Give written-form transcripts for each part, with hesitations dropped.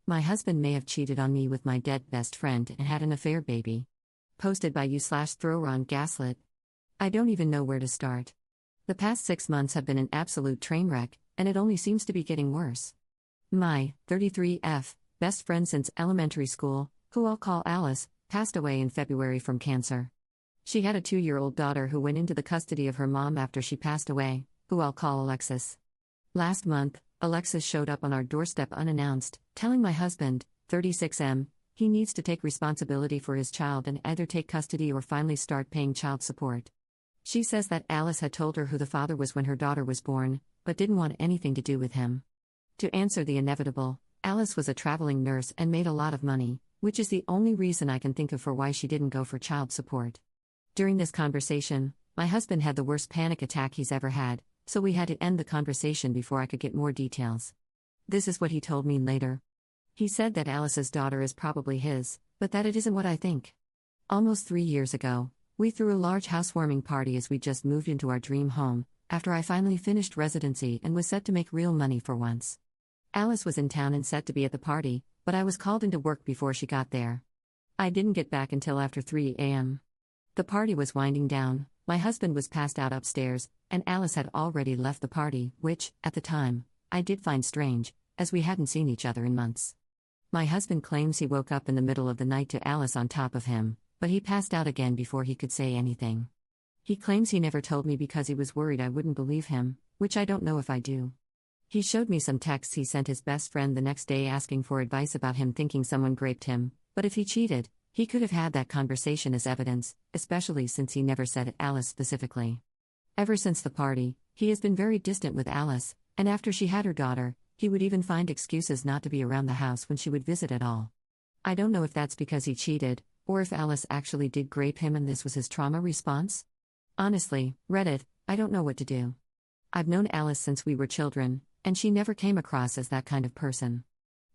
My husband may have cheated on me with my dead best friend and had an affair, baby. Posted by you/Throwron Gaslit. I don't even know where to start. The past 6 months have been an absolute train wreck, and it only seems to be getting worse. My 33F best friend since elementary school, who I'll call Alice, passed away in February from cancer. She had a 2-year-old daughter who went into the custody of her mom after she passed away, who I'll call Alexis. Last month, Alexis showed up on our doorstep unannounced, telling my husband, 36M, he needs to take responsibility for his child and either take custody or finally start paying child support. She says that Alice had told her who the father was when her daughter was born, but didn't want anything to do with him. To answer the inevitable, Alice was a traveling nurse and made a lot of money, which is the only reason I can think of for why she didn't go for child support. During this conversation, my husband had the worst panic attack he's ever had, so we had to end the conversation before I could get more details. This is what he told me later. He said that Alice's daughter is probably his, but that it isn't what I think. Almost 3 years ago, we threw a large housewarming party as we just moved into our dream home, after I finally finished residency and was set to make real money for once. Alice was in town and set to be at the party, but I was called into work before she got there. I didn't get back until after 3 a.m. The party was winding down, my husband was passed out upstairs, and Alice had already left the party, which, at the time, I did find strange, as we hadn't seen each other in months. My husband claims he woke up in the middle of the night to Alice on top of him, but he passed out again before he could say anything. He claims he never told me because he was worried I wouldn't believe him, which I don't know if I do. He showed me some texts he sent his best friend the next day asking for advice about him thinking someone raped him, but if he cheated, he could have had that conversation as evidence, especially since he never said Alice specifically. Ever since the party, he has been very distant with Alice, and after she had her daughter, he would even find excuses not to be around the house when she would visit at all. I don't know if that's because he cheated, or if Alice actually did rape him and this was his trauma response. Honestly, Reddit, I don't know what to do. I've known Alice since we were children, and she never came across as that kind of person.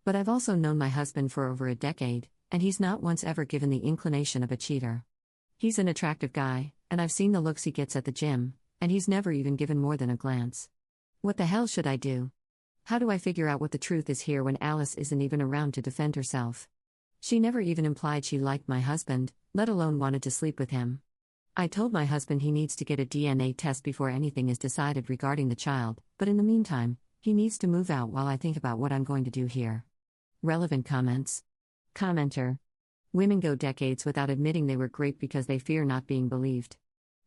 But I've also known my husband for over a decade, and he's not once ever given the inclination of a cheater. He's an attractive guy, and I've seen the looks he gets at the gym, and he's never even given more than a glance. What the hell should I do? How do I figure out what the truth is here when Alice isn't even around to defend herself? She never even implied she liked my husband, let alone wanted to sleep with him. I told my husband he needs to get a DNA test before anything is decided regarding the child, but in the meantime, he needs to move out while I think about what I'm going to do here. Relevant comments. Commenter. Women go decades without admitting they were raped because they fear not being believed.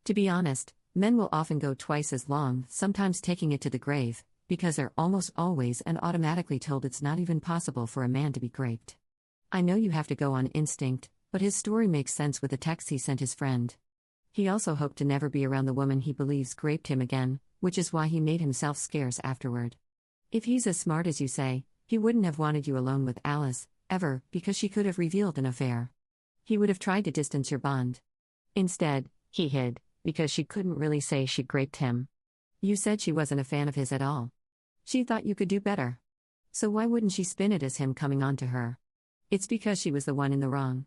To be honest, men will often go twice as long, sometimes taking it to the grave, because they're almost always and automatically told it's not even possible for a man to be raped. I know you have to go on instinct, but his story makes sense with the text he sent his friend. He also hoped to never be around the woman he believes raped him again, which is why he made himself scarce afterward. If he's as smart as you say, he wouldn't have wanted you alone with Alice, ever, because she could have revealed an affair. He would have tried to distance your bond. Instead, he hid, because she couldn't really say she raped him. You said she wasn't a fan of his at all. She thought you could do better. So why wouldn't she spin it as him coming on to her? It's because she was the one in the wrong.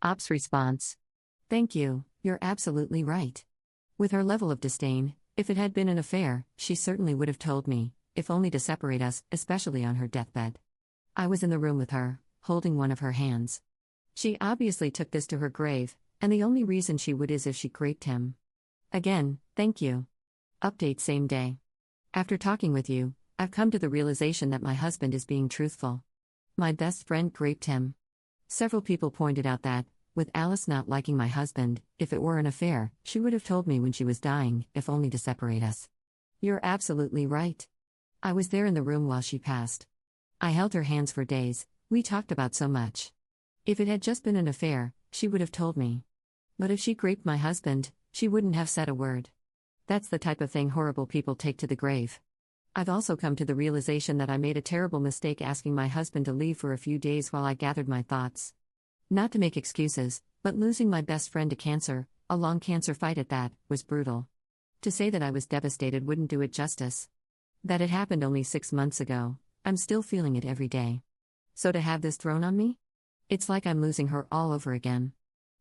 Ops response. Thank you, you're absolutely right. With her level of disdain, if it had been an affair, she certainly would have told me, if only to separate us, especially on her deathbed. I was in the room with her, holding one of her hands. She obviously took this to her grave, and the only reason she would is if she raped him. Again, thank you. Update same day. After talking with you, I've come to the realization that my husband is being truthful. My best friend raped him. Several people pointed out that, with Alice not liking my husband, if it were an affair, she would have told me when she was dying, if only to separate us. You're absolutely right. I was there in the room while she passed. I held her hands for days, we talked about so much. If it had just been an affair, she would have told me. But if she raped my husband, she wouldn't have said a word. That's the type of thing horrible people take to the grave. I've also come to the realization that I made a terrible mistake asking my husband to leave for a few days while I gathered my thoughts. Not to make excuses, but losing my best friend to cancer, a long cancer fight at that, was brutal. To say that I was devastated wouldn't do it justice. That it happened only 6 months ago, I'm still feeling it every day. So to have this thrown on me? It's like I'm losing her all over again.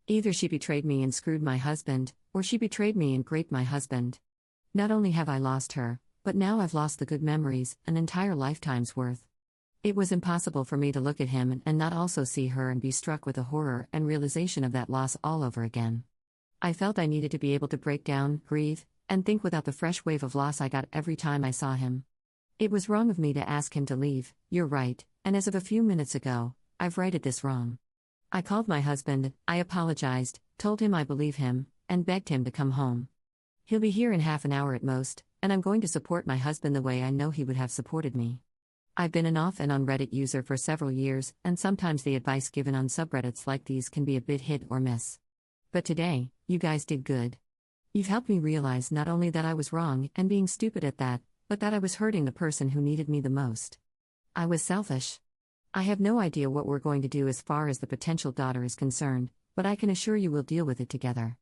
Either she betrayed me and screwed my husband, or she betrayed me and raped my husband. Not only have I lost her, but now I've lost the good memories, an entire lifetime's worth. It was impossible for me to look at him and not also see her and be struck with the horror and realization of that loss all over again. I felt I needed to be able to break down, grieve, and think without the fresh wave of loss I got every time I saw him. It was wrong of me to ask him to leave, you're right, and as of a few minutes ago, I've righted this wrong. I called my husband, I apologized, told him I believe him, and begged him to come home. He'll be here in half an hour at most, and I'm going to support my husband the way I know he would have supported me. I've been an off and on Reddit user for several years, and sometimes the advice given on subreddits like these can be a bit hit or miss. But today, you guys did good. You've helped me realize not only that I was wrong and being stupid at that, but that I was hurting the person who needed me the most. I was selfish. I have no idea what we're going to do as far as the potential daughter is concerned, but I can assure you we'll deal with it together.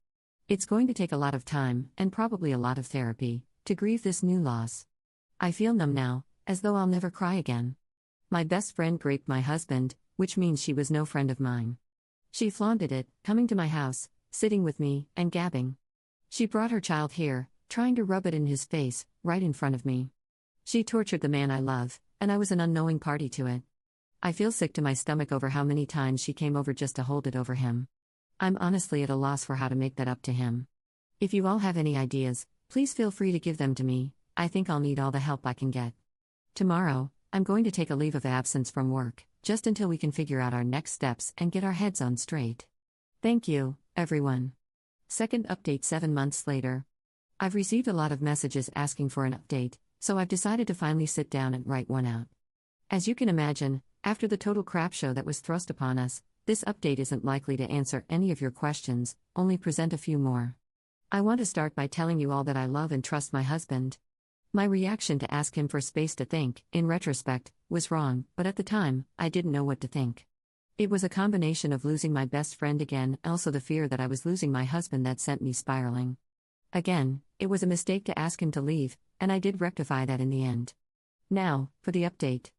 It's going to take a lot of time, and probably a lot of therapy, to grieve this new loss. I feel numb now, as though I'll never cry again. My best friend raped my husband, which means she was no friend of mine. She flaunted it, coming to my house, sitting with me, and gabbing. She brought her child here, trying to rub it in his face, right in front of me. She tortured the man I love, and I was an unknowing party to it. I feel sick to my stomach over how many times she came over just to hold it over him. I'm honestly at a loss for how to make that up to him. If you all have any ideas, please feel free to give them to me. I think I'll need all the help I can get. Tomorrow, I'm going to take a leave of absence from work, just until we can figure out our next steps and get our heads on straight. Thank you, everyone. Second update 7 months later. I've received a lot of messages asking for an update, so I've decided to finally sit down and write one out. As you can imagine, after the total crap show that was thrust upon us, this update isn't likely to answer any of your questions, only present a few more. I want to start by telling you all that I love and trust my husband. My reaction to ask him for space to think, in retrospect, was wrong, but at the time, I didn't know what to think. It was a combination of losing my best friend again, and also the fear that I was losing my husband that sent me spiraling. Again, it was a mistake to ask him to leave, and I did rectify that in the end. Now, for the update.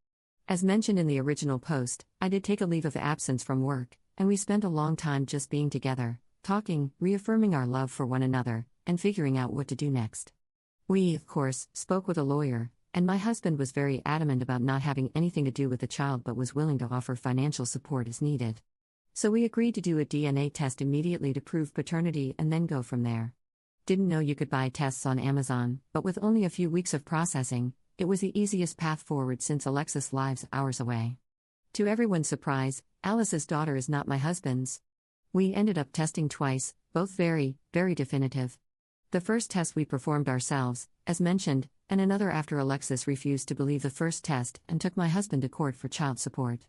As mentioned in the original post, I did take a leave of absence from work, and we spent a long time just being together, talking, reaffirming our love for one another, and figuring out what to do next. We, of course, spoke with a lawyer, and my husband was very adamant about not having anything to do with the child but was willing to offer financial support as needed. So we agreed to do a DNA test immediately to prove paternity and then go from there. Didn't know you could buy tests on Amazon, but with only a few weeks of processing, it was the easiest path forward since Alexis lives hours away. To everyone's surprise, Alice's daughter is not my husband's. We ended up testing twice, both very, very definitive. The first test we performed ourselves, as mentioned, and another after Alexis refused to believe the first test and took my husband to court for child support.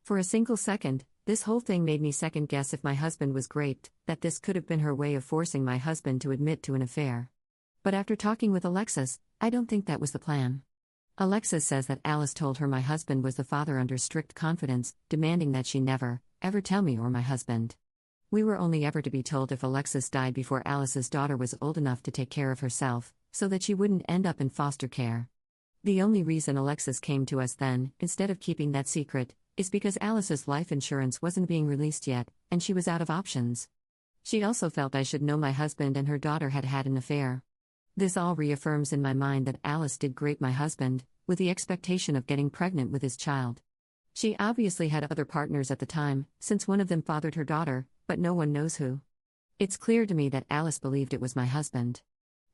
For a single second, this whole thing made me second guess if my husband was raped, that this could have been her way of forcing my husband to admit to an affair. But after talking with Alexis, I don't think that was the plan. Alexis says that Alice told her my husband was the father under strict confidence, demanding that she never, ever tell me or my husband. We were only ever to be told if Alexis died before Alice's daughter was old enough to take care of herself, so that she wouldn't end up in foster care. The only reason Alexis came to us then, instead of keeping that secret, is because Alice's life insurance wasn't being released yet, and she was out of options. She also felt I should know my husband and her daughter had had an affair. This all reaffirms in my mind that Alice did grape my husband, with the expectation of getting pregnant with his child. She obviously had other partners at the time, since one of them fathered her daughter, but no one knows who. It's clear to me that Alice believed it was my husband.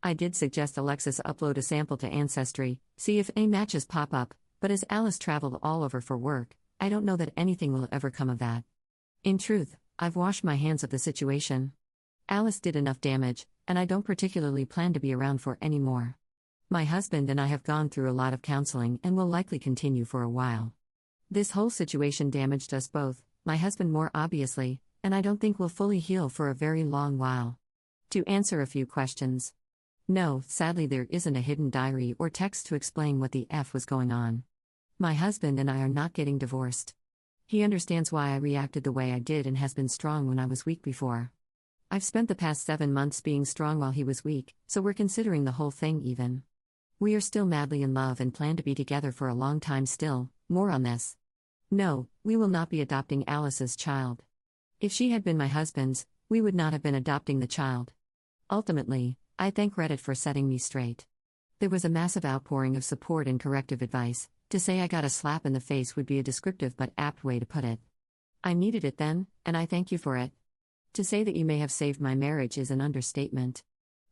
I did suggest Alexis upload a sample to Ancestry, see if any matches pop up, but as Alice traveled all over for work, I don't know that anything will ever come of that. In truth, I've washed my hands of the situation. Alice did enough damage, and I don't particularly plan to be around for any more. My husband and I have gone through a lot of counseling and will likely continue for a while. This whole situation damaged us both, my husband more obviously, and I don't think we'll fully heal for a very long while. To answer a few questions. No, sadly there isn't a hidden diary or text to explain what the F was going on. My husband and I are not getting divorced. He understands why I reacted the way I did and has been strong when I was weak before. I've spent the past 7 months being strong while he was weak, so we're considering the whole thing even. We are still madly in love and plan to be together for a long time still, more on this. No, we will not be adopting Alice's child. If she had been my husband's, we would not have been adopting the child. Ultimately, I thank Reddit for setting me straight. There was a massive outpouring of support and corrective advice, To say I got a slap in the face would be a descriptive but apt way to put it. I needed it then, and I thank you for it. To say that you may have saved my marriage is an understatement.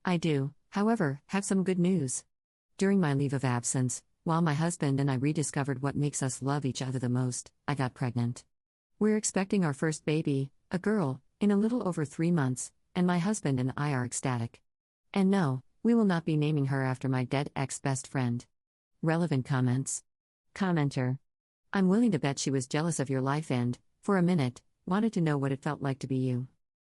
I do, however, have some good news. During my leave of absence, while my husband and I rediscovered what makes us love each other the most, I got pregnant. We're expecting our first baby, a girl, in a little over 3 months, and my husband and I are ecstatic. And no, we will not be naming her after my dead ex-best friend. Relevant comments. Commenter. I'm willing to bet she was jealous of your life and, for a minute, wanted to know what it felt like to be you.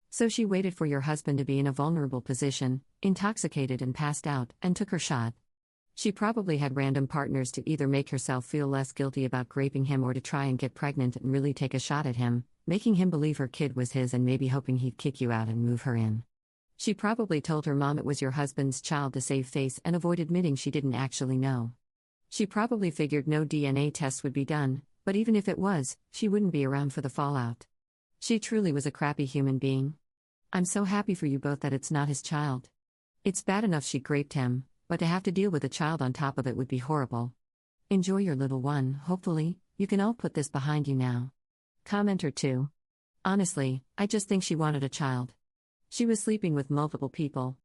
So she waited for your husband to be in a vulnerable position, intoxicated and passed out, and took her shot. She probably had random partners to either make herself feel less guilty about graping him or to try and get pregnant and really take a shot at him, making him believe her kid was his and maybe hoping he'd kick you out and move her in. She probably told her mom it was your husband's child to save face and avoid admitting she didn't actually know. She probably figured no DNA tests would be done, but even if it was, she wouldn't be around for the fallout. She truly was a crappy human being. I'm so happy for you both that it's not his child. It's bad enough she graped him, but to have to deal with a child on top of it would be horrible. Enjoy your little one, hopefully, you can all put this behind you now. Commenter 2. Honestly, I just think she wanted a child. She was sleeping with multiple people,